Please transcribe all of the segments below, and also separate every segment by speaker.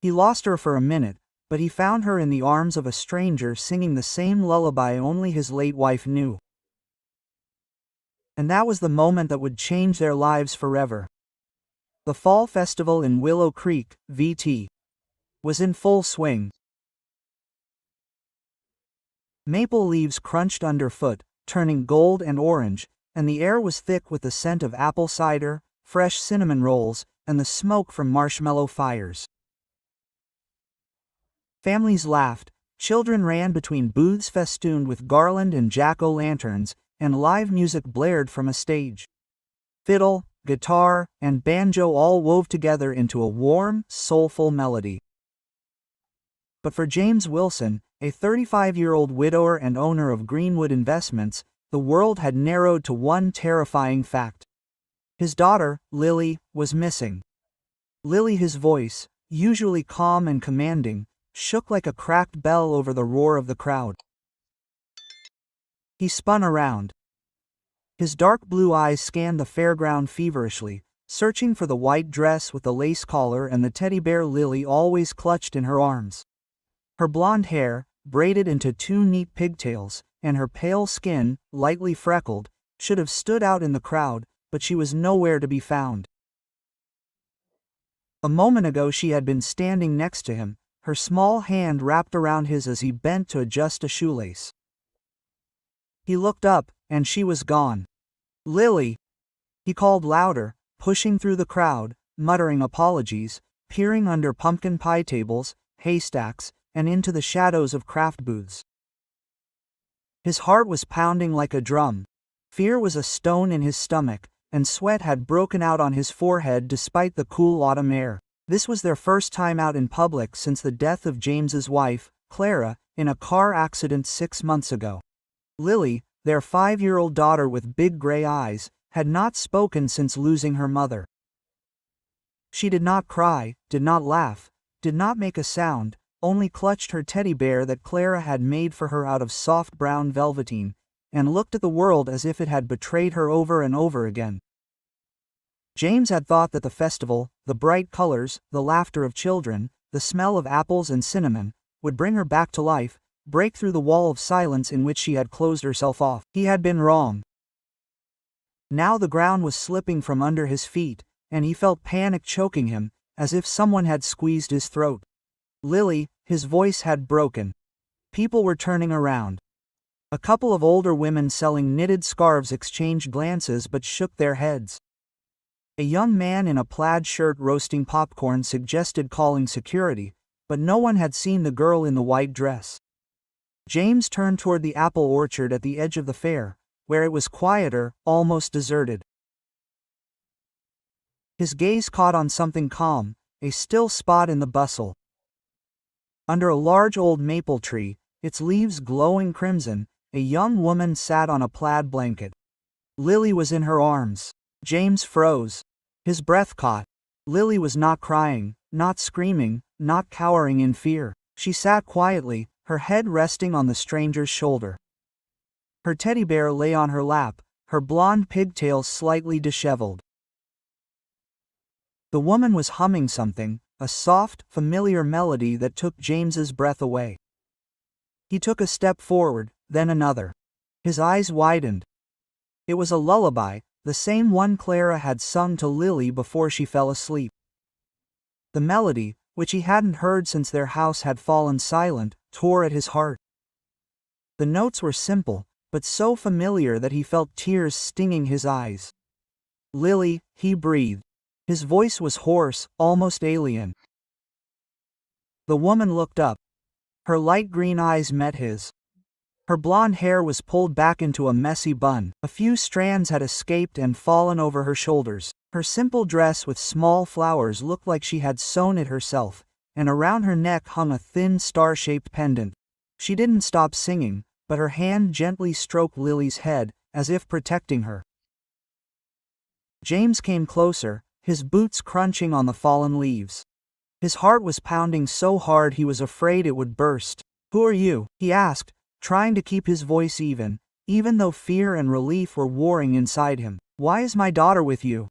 Speaker 1: He lost her for a minute, but he found her in the arms of a stranger singing the same lullaby only his late wife knew. And that was the moment that would change their lives forever. The fall festival in Willow Creek, VT, was in full swing. Maple leaves crunched underfoot, turning gold and orange, and the air was thick with the scent of apple cider, fresh cinnamon rolls, and the smoke from marshmallow fires. Families laughed, children ran between booths festooned with garland and jack-o'-lanterns, and live music blared from a stage. Fiddle, guitar, and banjo all wove together into a warm, soulful melody. But for James Wilson, a 35-year-old widower and owner of Greenwood Investments, the world had narrowed to one terrifying fact. His daughter, Lily, was missing. Lily, his voice, usually calm and commanding, shook like a cracked bell over the roar of the crowd. He spun around. His dark blue eyes scanned the fairground feverishly, searching for the white dress with the lace collar and the teddy bear Lily always clutched in her arms. Her blonde hair, braided into two neat pigtails, and her pale skin, lightly freckled, should have stood out in the crowd, but she was nowhere to be found. A moment ago she had been standing next to him, her small hand wrapped around his as he bent to adjust a shoelace. He looked up, and she was gone. "Lily!" he called louder, pushing through the crowd, muttering apologies, peering under pumpkin pie tables, haystacks, and into the shadows of craft booths. His heart was pounding like a drum. Fear was a stone in his stomach, and sweat had broken out on his forehead despite the cool autumn air. This was their first time out in public since the death of James's wife, Clara, in a car accident 6 months ago. Lily, their 5-year-old daughter with big gray eyes, had not spoken since losing her mother. She did not cry, did not laugh, did not make a sound, only clutched her teddy bear that Clara had made for her out of soft brown velveteen, and looked at the world as if it had betrayed her over and over again. James had thought that the festival, the bright colors, the laughter of children, the smell of apples and cinnamon, would bring her back to life, break through the wall of silence in which she had closed herself off. He had been wrong. Now the ground was slipping from under his feet, and he felt panic choking him, as if someone had squeezed his throat. "Lily," his voice had broken. People were turning around. A couple of older women selling knitted scarves exchanged glances but shook their heads. A young man in a plaid shirt roasting popcorn suggested calling security, but no one had seen the girl in the white dress. James turned toward the apple orchard at the edge of the fair, where it was quieter, almost deserted. His gaze caught on something calm, a still spot in the bustle. Under a large old maple tree, its leaves glowing crimson, a young woman sat on a plaid blanket. Lily was in her arms. James froze. His breath caught. Lily was not crying, not screaming, not cowering in fear. She sat quietly, her head resting on the stranger's shoulder. Her teddy bear lay on her lap, her blonde pigtails slightly disheveled. The woman was humming something, a soft, familiar melody that took James's breath away. He took a step forward, then another. His eyes widened. It was a lullaby, the same one Clara had sung to Lily before she fell asleep. The melody, which he hadn't heard since their house had fallen silent, tore at his heart. The notes were simple, but so familiar that he felt tears stinging his eyes. "Lily," he breathed. His voice was hoarse, almost alien. The woman looked up. Her light green eyes met his. Her blonde hair was pulled back into a messy bun. A few strands had escaped and fallen over her shoulders. Her simple dress with small flowers looked like she had sewn it herself, and around her neck hung a thin star-shaped pendant. She didn't stop singing, but her hand gently stroked Lily's head, as if protecting her. James came closer, his boots crunching on the fallen leaves. His heart was pounding so hard he was afraid it would burst. "Who are you?" he asked, trying to keep his voice even though fear and relief were warring inside him. "Why is my daughter with you?"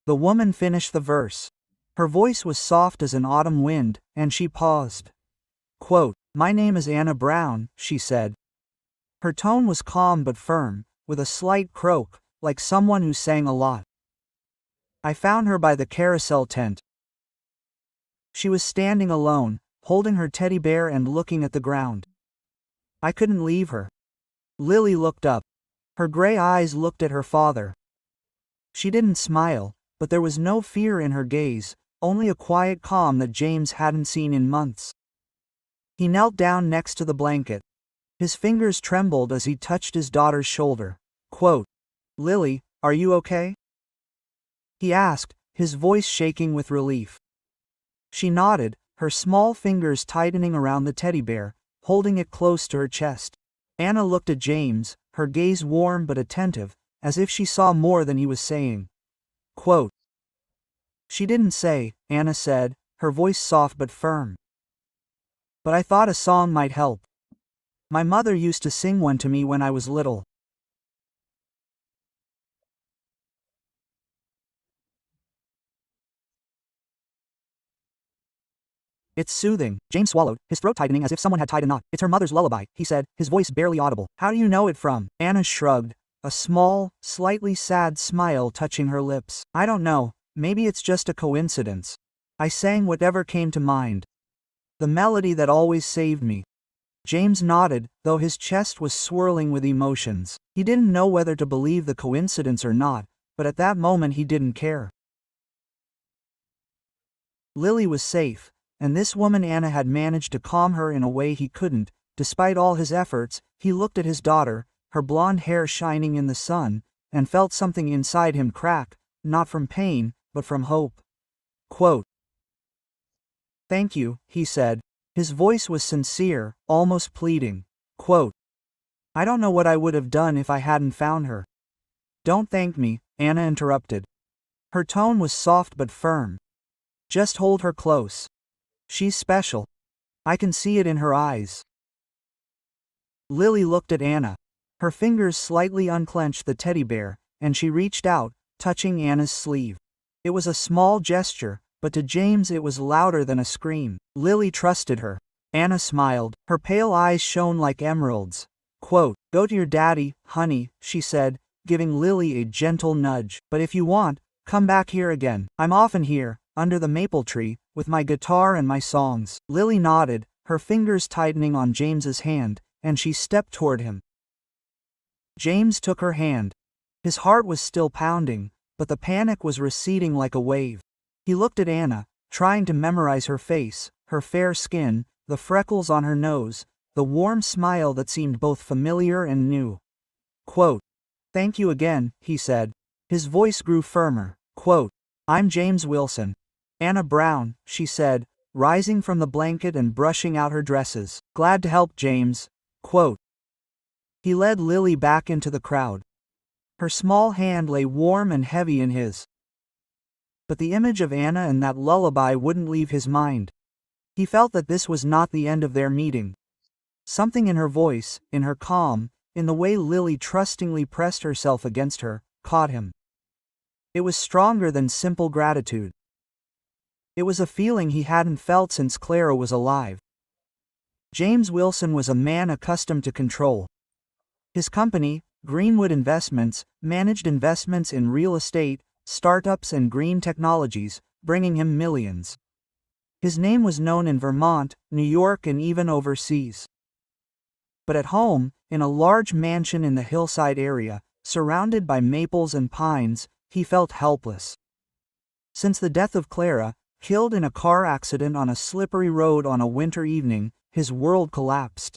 Speaker 1: The woman finished the verse. Her voice was soft as an autumn wind, and she paused. Quote, "My name is Anna Brown," she said. Her tone was calm but firm, with a slight croak, like someone who sang a lot. I found her by the carousel tent. She was standing alone, holding her teddy bear and looking at the ground. I couldn't leave her. Lily looked up. Her gray eyes looked at her father. She didn't smile, but there was no fear in her gaze, only a quiet calm that James hadn't seen in months. He knelt down next to the blanket. His fingers trembled as he touched his daughter's shoulder. Quote, "Lily, are you okay?" he asked, his voice shaking with relief. She nodded, her small fingers tightening around the teddy bear, holding it close to her chest. Anna looked at James, her gaze warm but attentive, as if she saw more than he was saying. Quote, "She didn't say," Anna said, her voice soft but firm. "But I thought a song might help. My mother used to sing one to me when I was little. It's soothing." James swallowed, his throat tightening as if someone had tied a knot. "It's her mother's lullaby," he said, his voice barely audible. "How do you know it from?" Anna shrugged, a small, slightly sad smile touching her lips. "I don't know, maybe it's just a coincidence. I sang whatever came to mind. The melody that always saved me." James nodded, though his chest was swirling with emotions. He didn't know whether to believe the coincidence or not, but at that moment he didn't care. Lily was safe, and this woman Anna had managed to calm her in a way he couldn't. Despite all his efforts, he looked at his daughter, her blonde hair shining in the sun, and felt something inside him crack, not from pain, but from hope. Quote, "Thank you," he said. His voice was sincere, almost pleading. Quote, "I don't know what I would have done if I hadn't found her." "Don't thank me," Anna interrupted. Her tone was soft but firm. "Just hold her close. She's special. I can see it in her eyes." Lily looked at Anna. Her fingers slightly unclenched the teddy bear, and she reached out, touching Anna's sleeve. It was a small gesture, but to James it was louder than a scream. Lily trusted her. Anna smiled. Her pale eyes shone like emeralds. Quote, "Go to your daddy, honey," she said, giving Lily a gentle nudge. "But if you want, come back here again. I'm often here, under the maple tree, with my guitar and my songs." Lily nodded, her fingers tightening on James's hand, and she stepped toward him. James took her hand. His heart was still pounding, but the panic was receding like a wave. He looked at Anna, trying to memorize her face, her fair skin, the freckles on her nose, the warm smile that seemed both familiar and new. Quote, "Thank you again," he said. His voice grew firmer. Quote, "I'm James Wilson. Anna Brown," she said, rising from the blanket and brushing out her dresses. "Glad to help, James." Quote. He led Lily back into the crowd. Her small hand lay warm and heavy in his. But the image of Anna and that lullaby wouldn't leave his mind. He felt that this was not the end of their meeting. Something in her voice, in her calm, in the way Lily trustingly pressed herself against her, caught him. It was stronger than simple gratitude. It was a feeling he hadn't felt since Clara was alive. James Wilson was a man accustomed to control. His company, Greenwood Investments, managed investments in real estate, startups and green technologies, bringing him millions. His name was known in Vermont, New York and even overseas. But at home, in a large mansion in the hillside area, surrounded by maples and pines, he felt helpless. Since the death of Clara, killed in a car accident on a slippery road on a winter evening, his world collapsed.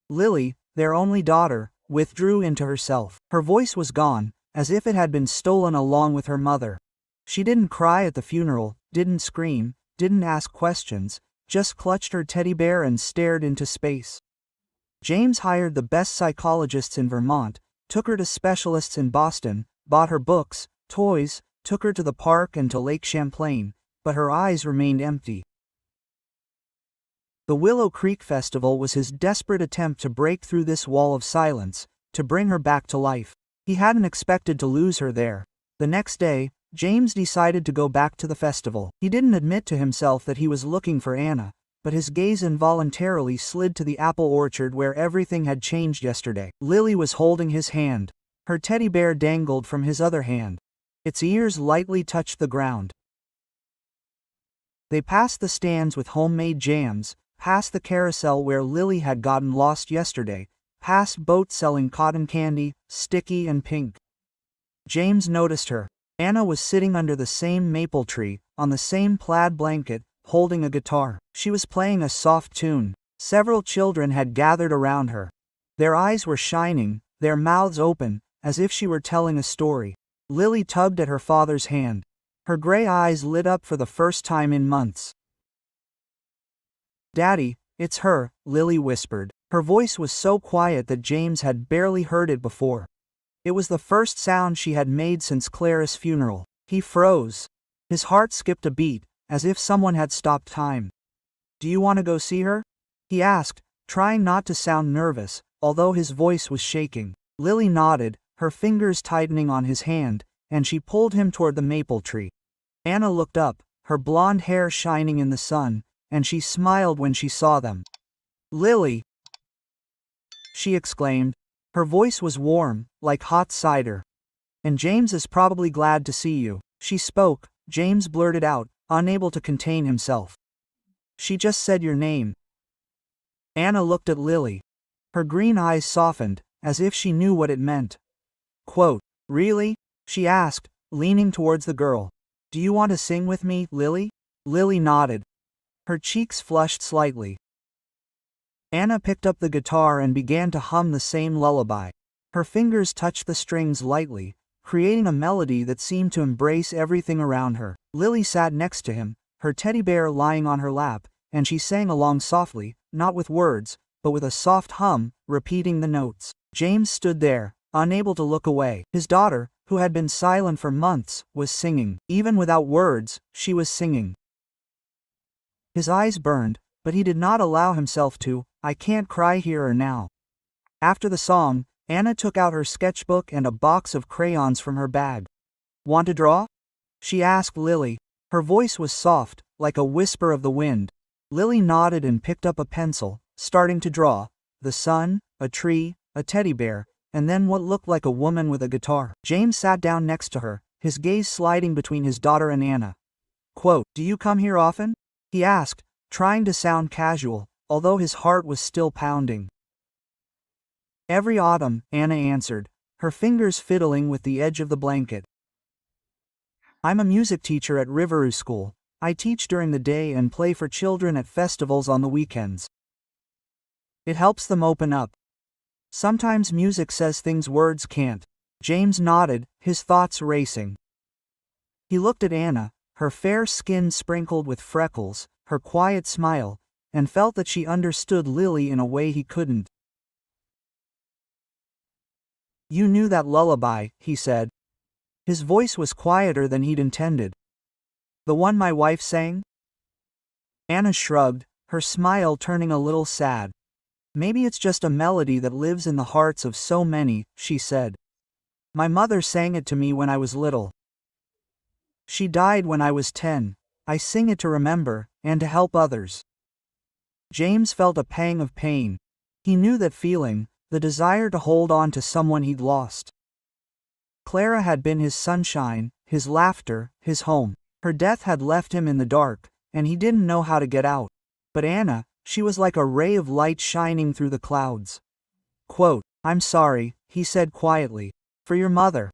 Speaker 1: Lily, their only daughter, withdrew into herself. Her voice was gone, as if it had been stolen along with her mother. She didn't cry at the funeral, didn't scream, didn't ask questions, just clutched her teddy bear and stared into space. James hired the best psychologists in Vermont, took her to specialists in Boston, bought her books, toys, took her to the park and to Lake Champlain, but her eyes remained empty. The Willow Creek Festival was his desperate attempt to break through this wall of silence, to bring her back to life. He hadn't expected to lose her there. The next day, James decided to go back to the festival. He didn't admit to himself that he was looking for Anna, but his gaze involuntarily slid to the apple orchard where everything had changed yesterday. Lily was holding his hand. Her teddy bear dangled from his other hand. Its ears lightly touched the ground. They passed the stands with homemade jams, past the carousel where Lily had gotten lost yesterday, past boats selling cotton candy, sticky and pink. James noticed her. Anna was sitting under the same maple tree, on the same plaid blanket, holding a guitar. She was playing a soft tune. Several children had gathered around her. Their eyes were shining, their mouths open, as if she were telling a story. Lily tugged at her father's hand. Her gray eyes lit up for the first time in months. "Daddy, it's her," Lily whispered. Her voice was so quiet that James had barely heard it before. It was the first sound she had made since Clara's funeral. He froze. His heart skipped a beat, as if someone had stopped time. "Do you want to go see her?" he asked, trying not to sound nervous, although his voice was shaking. Lily nodded, her fingers tightening on his hand, and she pulled him toward the maple tree. Anna looked up, her blonde hair shining in the sun, and she smiled when she saw them. "Lily!" she exclaimed. Her voice was warm, like hot cider. "And James is probably glad to see you." She spoke, James blurted out, unable to contain himself. "She just said your name." Anna looked at Lily. Her green eyes softened, as if she knew what it meant. Quote, "Really?" she asked, leaning towards the girl. "Do you want to sing with me, Lily?" Lily nodded. Her cheeks flushed slightly. Anna picked up the guitar and began to hum the same lullaby. Her fingers touched the strings lightly, creating a melody that seemed to embrace everything around her. Lily sat next to him, her teddy bear lying on her lap, and she sang along softly, not with words, but with a soft hum, repeating the notes. James stood there, unable to look away. His daughter, who had been silent for months, was singing. Even without words, she was singing. His eyes burned, but he did not allow himself to. "I can't cry here or now." After the song, Anna took out her sketchbook and a box of crayons from her bag. "Want to draw?" she asked Lily. Her voice was soft, like a whisper of the wind. Lily nodded and picked up a pencil, starting to draw. The sun, a tree, a teddy bear, and then what looked like a woman with a guitar. James sat down next to her, his gaze sliding between his daughter and Anna. Quote, "Do you come here often?" he asked, trying to sound casual, although his heart was still pounding. "Every autumn," Anna answered, her fingers fiddling with the edge of the blanket. "I'm a music teacher at Riverview School. I teach during the day and play for children at festivals on the weekends. It helps them open up. Sometimes music says things words can't." James nodded, his thoughts racing. He looked at Anna, her fair skin sprinkled with freckles, her quiet smile, and felt that she understood Lily in a way he couldn't. "You knew that lullaby," he said. His voice was quieter than he'd intended. "The one my wife sang?" Anna shrugged, her smile turning a little sad. "Maybe it's just a melody that lives in the hearts of so many," she said. "My mother sang it to me when I was little. She died when I was 10. I sing it to remember, and to help others." James felt a pang of pain. He knew that feeling, the desire to hold on to someone he'd lost. Clara had been his sunshine, his laughter, his home. Her death had left him in the dark, and he didn't know how to get out. But Anna, she was like a ray of light shining through the clouds. Quote, "I'm sorry," he said quietly, "for your mother.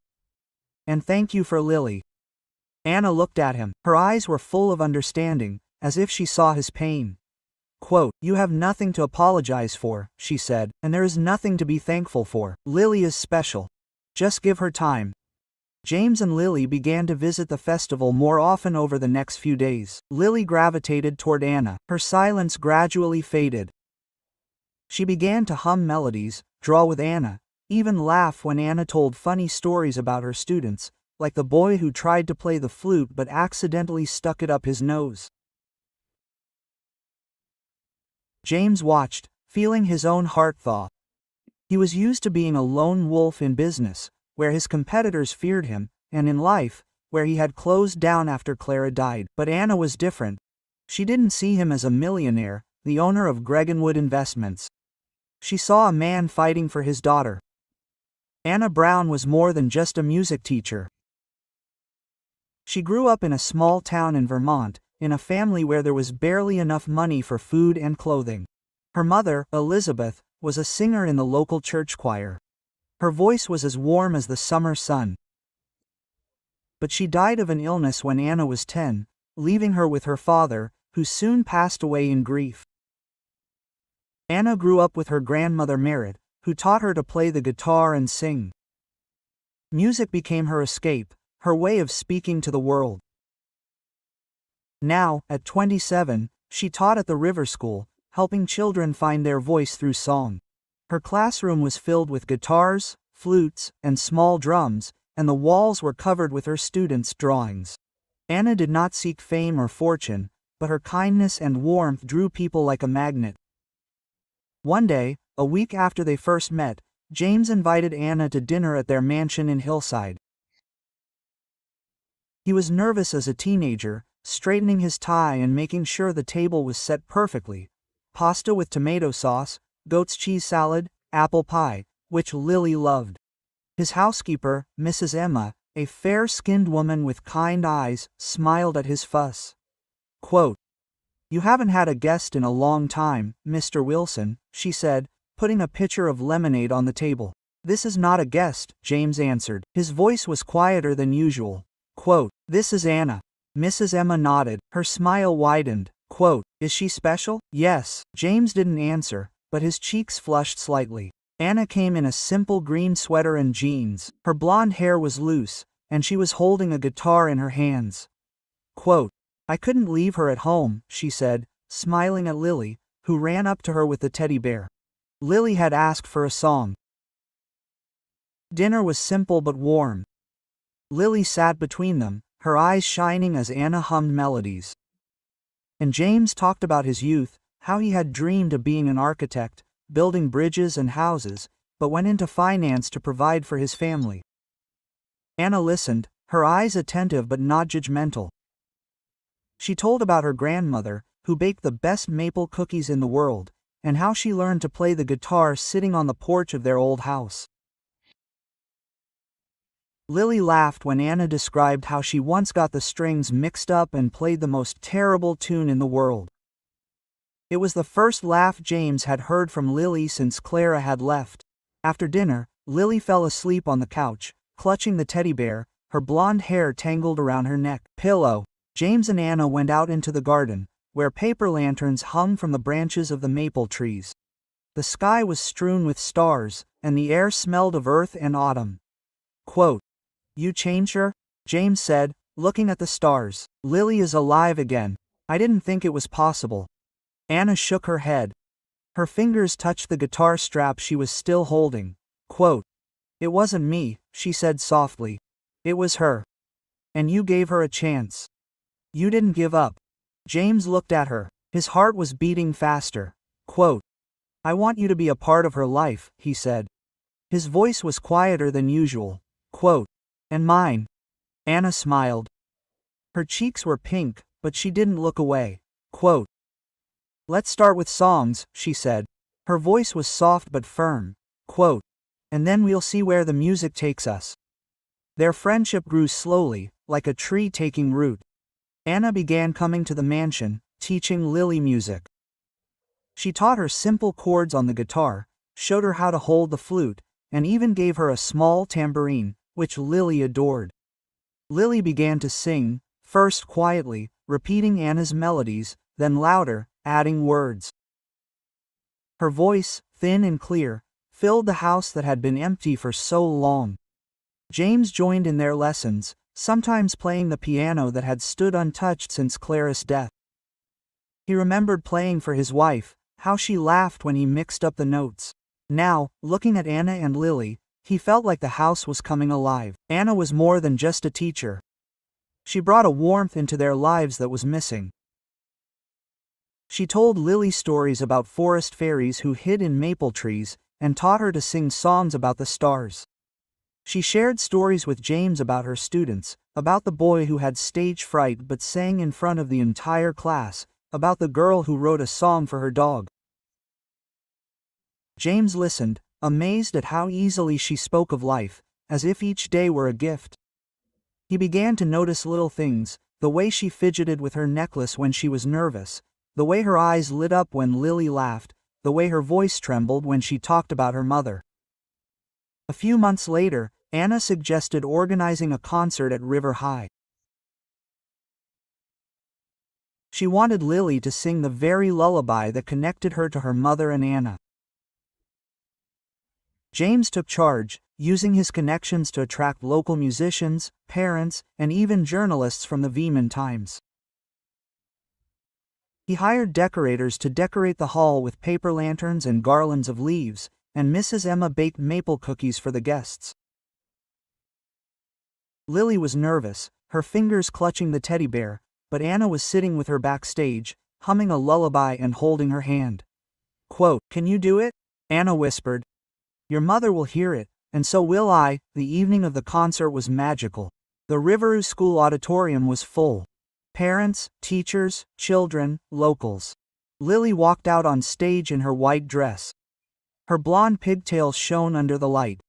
Speaker 1: And thank you for Lily." Anna looked at him. Her eyes were full of understanding, as if she saw his pain. Quote, "You have nothing to apologize for," she said, "and there is nothing to be thankful for. Lily is special. Just give her time." James and Lily began to visit the festival more often over the next few days. Lily gravitated toward Anna. Her silence gradually faded. She began to hum melodies, draw with Anna, even laugh when Anna told funny stories about her students, like the boy who tried to play the flute but accidentally stuck it up his nose. James watched, feeling his own heart thaw. He was used to being a lone wolf in business, where his competitors feared him, and in life, where he had closed down after Clara died. But Anna was different. She didn't see him as a millionaire, the owner of Greganwood Investments. She saw a man fighting for his daughter. Anna Brown was more than just a music teacher. She grew up in a small town in Vermont, in a family where there was barely enough money for food and clothing. Her mother, Elizabeth, was a singer in the local church choir. Her voice was as warm as the summer sun. But she died of an illness when Anna was 10, leaving her with her father, who soon passed away in grief. Anna grew up with her grandmother Merritt, who taught her to play the guitar and sing. Music became her escape, her way of speaking to the world. Now, at 27, she taught at the River School, helping children find their voice through song. Her classroom was filled with guitars, flutes, and small drums, and the walls were covered with her students' drawings. Anna did not seek fame or fortune, but her kindness and warmth drew people like a magnet. One day, a week after they first met, James invited Anna to dinner at their mansion in Hillside. He was nervous as a teenager, straightening his tie and making sure the table was set perfectly. Pasta with tomato sauce, goat's cheese salad, apple pie, which Lily loved. His housekeeper, Mrs. Emma, a fair-skinned woman with kind eyes, smiled at his fuss. Quote, "You haven't had a guest in a long time, Mr. Wilson," she said, putting a pitcher of lemonade on the table. "This is not a guest," James answered. His voice was quieter than usual. Quote, "This is Anna." Mrs. Emma nodded, her smile widened. Quote, "Is she special?" "Yes." James didn't answer, but his cheeks flushed slightly. Anna came in a simple green sweater and jeans. Her blonde hair was loose, and she was holding a guitar in her hands. Quote, "I couldn't leave her at home," she said, smiling at Lily, who ran up to her with the teddy bear. Lily had asked for a song. Dinner was simple but warm. Lily sat between them, her eyes shining as Anna hummed melodies. And James talked about his youth, how he had dreamed of being an architect, building bridges and houses, but went into finance to provide for his family. Anna listened, her eyes attentive but not judgmental. She told about her grandmother, who baked the best maple cookies in the world, and how she learned to play the guitar sitting on the porch of their old house. Lily laughed when Anna described how she once got the strings mixed up and played the most terrible tune in the world. It was the first laugh James had heard from Lily since Clara had left. After dinner, Lily fell asleep on the couch, clutching the teddy bear, her blonde hair tangled around her neck. Pillow. James and Anna went out into the garden, where paper lanterns hung from the branches of the maple trees. The sky was strewn with stars, and the air smelled of earth and autumn. Quote, "You changed her?" James said, looking at the stars. "Lily is alive again. I didn't think it was possible." Anna shook her head. Her fingers touched the guitar strap she was still holding. Quote, "It wasn't me," she said softly. "It was her. And you gave her a chance. You didn't give up." James looked at her. His heart was beating faster. Quote, "I want you to be a part of her life," he said. His voice was quieter than usual. Quote, "And mine." Anna smiled. Her cheeks were pink, but she didn't look away. Quote, "Let's start with songs," she said. Her voice was soft but firm. Quote, "And then we'll see where the music takes us." Their friendship grew slowly, like a tree taking root. Anna began coming to the mansion, teaching Lily music. She taught her simple chords on the guitar, showed her how to hold the flute, and even gave her a small tambourine, which Lily adored. Lily began to sing, first quietly, repeating Anna's melodies, then louder, adding words. Her voice, thin and clear, filled the house that had been empty for so long. James joined in their lessons, sometimes playing the piano that had stood untouched since Clara's death. He remembered playing for his wife, how she laughed when he mixed up the notes. Now, looking at Anna and Lily, he felt like the house was coming alive. Anna was more than just a teacher. She brought a warmth into their lives that was missing. She told Lily stories about forest fairies who hid in maple trees, and taught her to sing songs about the stars. She shared stories with James about her students, about the boy who had stage fright but sang in front of the entire class, about the girl who wrote a song for her dog. James listened, amazed at how easily she spoke of life, as if each day were a gift. He began to notice little things, the way she fidgeted with her necklace when she was nervous, the way her eyes lit up when Lily laughed, the way her voice trembled when she talked about her mother. A few months later, Anna suggested organizing a concert at River High. She wanted Lily to sing the very lullaby that connected her to her mother and Anna. James took charge, using his connections to attract local musicians, parents, and even journalists from the Veman Times. He hired decorators to decorate the hall with paper lanterns and garlands of leaves, and Mrs. Emma baked maple cookies for the guests. Lily was nervous, her fingers clutching the teddy bear, but Anna was sitting with her backstage, humming a lullaby and holding her hand. Quote, "Can you do it?" Anna whispered. "Your mother will hear it, and so will I." The evening of the concert was magical. The Riverview School auditorium was full. Parents, teachers, children, locals. Lily walked out on stage in her white dress. Her blonde pigtails shone under the light.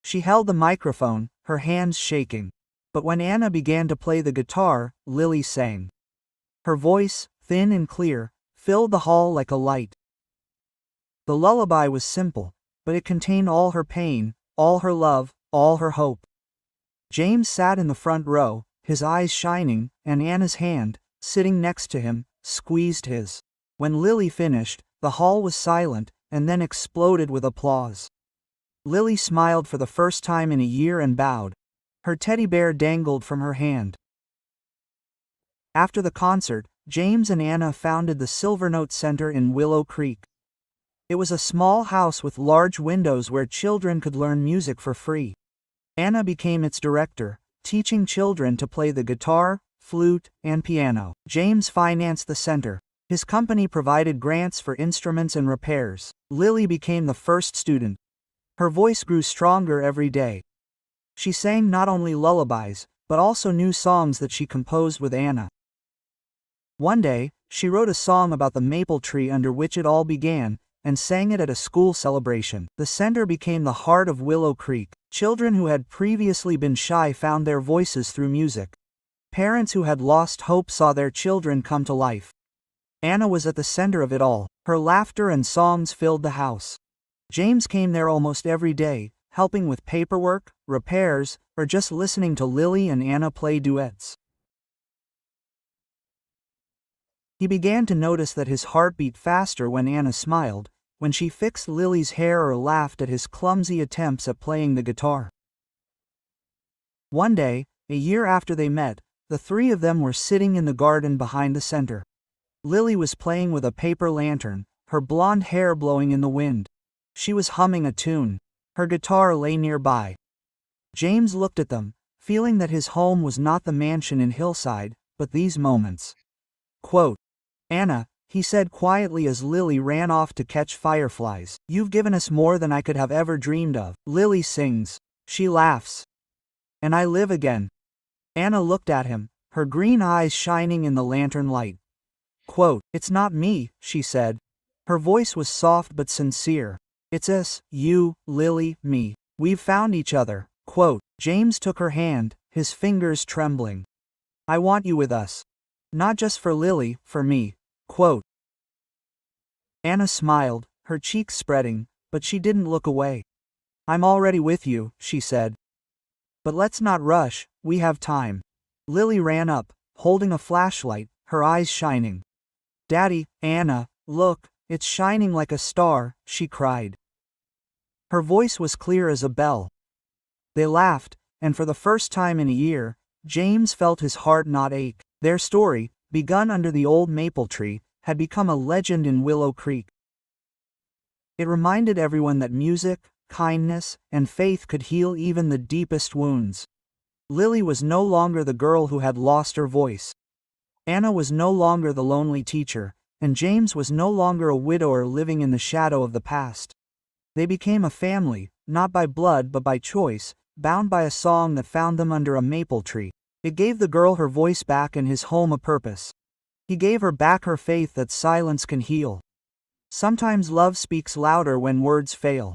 Speaker 1: She held the microphone, her hands shaking. But when Anna began to play the guitar, Lily sang. Her voice, thin and clear, filled the hall like a light. The lullaby was simple, but it contained all her pain, all her love, all her hope. James sat in the front row, his eyes shining, and Anna's hand, sitting next to him, squeezed his. When Lily finished, the hall was silent, and then exploded with applause. Lily smiled for the first time in a year and bowed. Her teddy bear dangled from her hand. After the concert, James and Anna founded the Silvernote Center in Willow Creek. It was a small house with large windows where children could learn music for free. Anna became its director, teaching children to play the guitar, flute, and piano. James financed the center. His company provided grants for instruments and repairs. Lily became the first student. Her voice grew stronger every day. She sang not only lullabies, but also new songs that she composed with Anna. One day, she wrote a song about the maple tree under which it all began, and sang it at a school celebration. The center became the heart of Willow Creek. Children who had previously been shy found their voices through music. Parents who had lost hope saw their children come to life. Anna was at the center of it all. Her laughter and songs filled the house. James came there almost every day, helping with paperwork, repairs, or just listening to Lily and Anna play duets. He began to notice that his heart beat faster when Anna smiled, when she fixed Lily's hair or laughed at his clumsy attempts at playing the guitar. One day, a year after they met, the three of them were sitting in the garden behind the center. Lily was playing with a paper lantern, her blonde hair blowing in the wind. She was humming a tune. Her guitar lay nearby. James looked at them, feeling that his home was not the mansion in Hillside, but these moments. Quote, "Anna," he said quietly as Lily ran off to catch fireflies, "you've given us more than I could have ever dreamed of." Lily sings. She laughs. "And I live again." Anna looked at him, her green eyes shining in the lantern light. Quote, "It's not me," she said. Her voice was soft but sincere. "It's us, you, Lily, me. We've found each other." Quote, James took her hand, his fingers trembling. "I want you with us. Not just for Lily, for me." Quote. Anna smiled, her cheeks spreading, but she didn't look away. "I'm already with you," she said. "But let's not rush, we have time." Lily ran up, holding a flashlight, her eyes shining. "Daddy, Anna, look, it's shining like a star," she cried. Her voice was clear as a bell. They laughed, and for the first time in a year, James felt his heart not ache. Their story, begun under the old maple tree, had become a legend in Willow Creek. It reminded everyone that music, kindness, and faith could heal even the deepest wounds. Lily was no longer the girl who had lost her voice. Anna was no longer the lonely teacher, and James was no longer a widower living in the shadow of the past. They became a family, not by blood but by choice, bound by a song that found them under a maple tree. It gave the girl her voice back and his home a purpose. He gave her back her faith that silence can heal. Sometimes love speaks louder when words fail.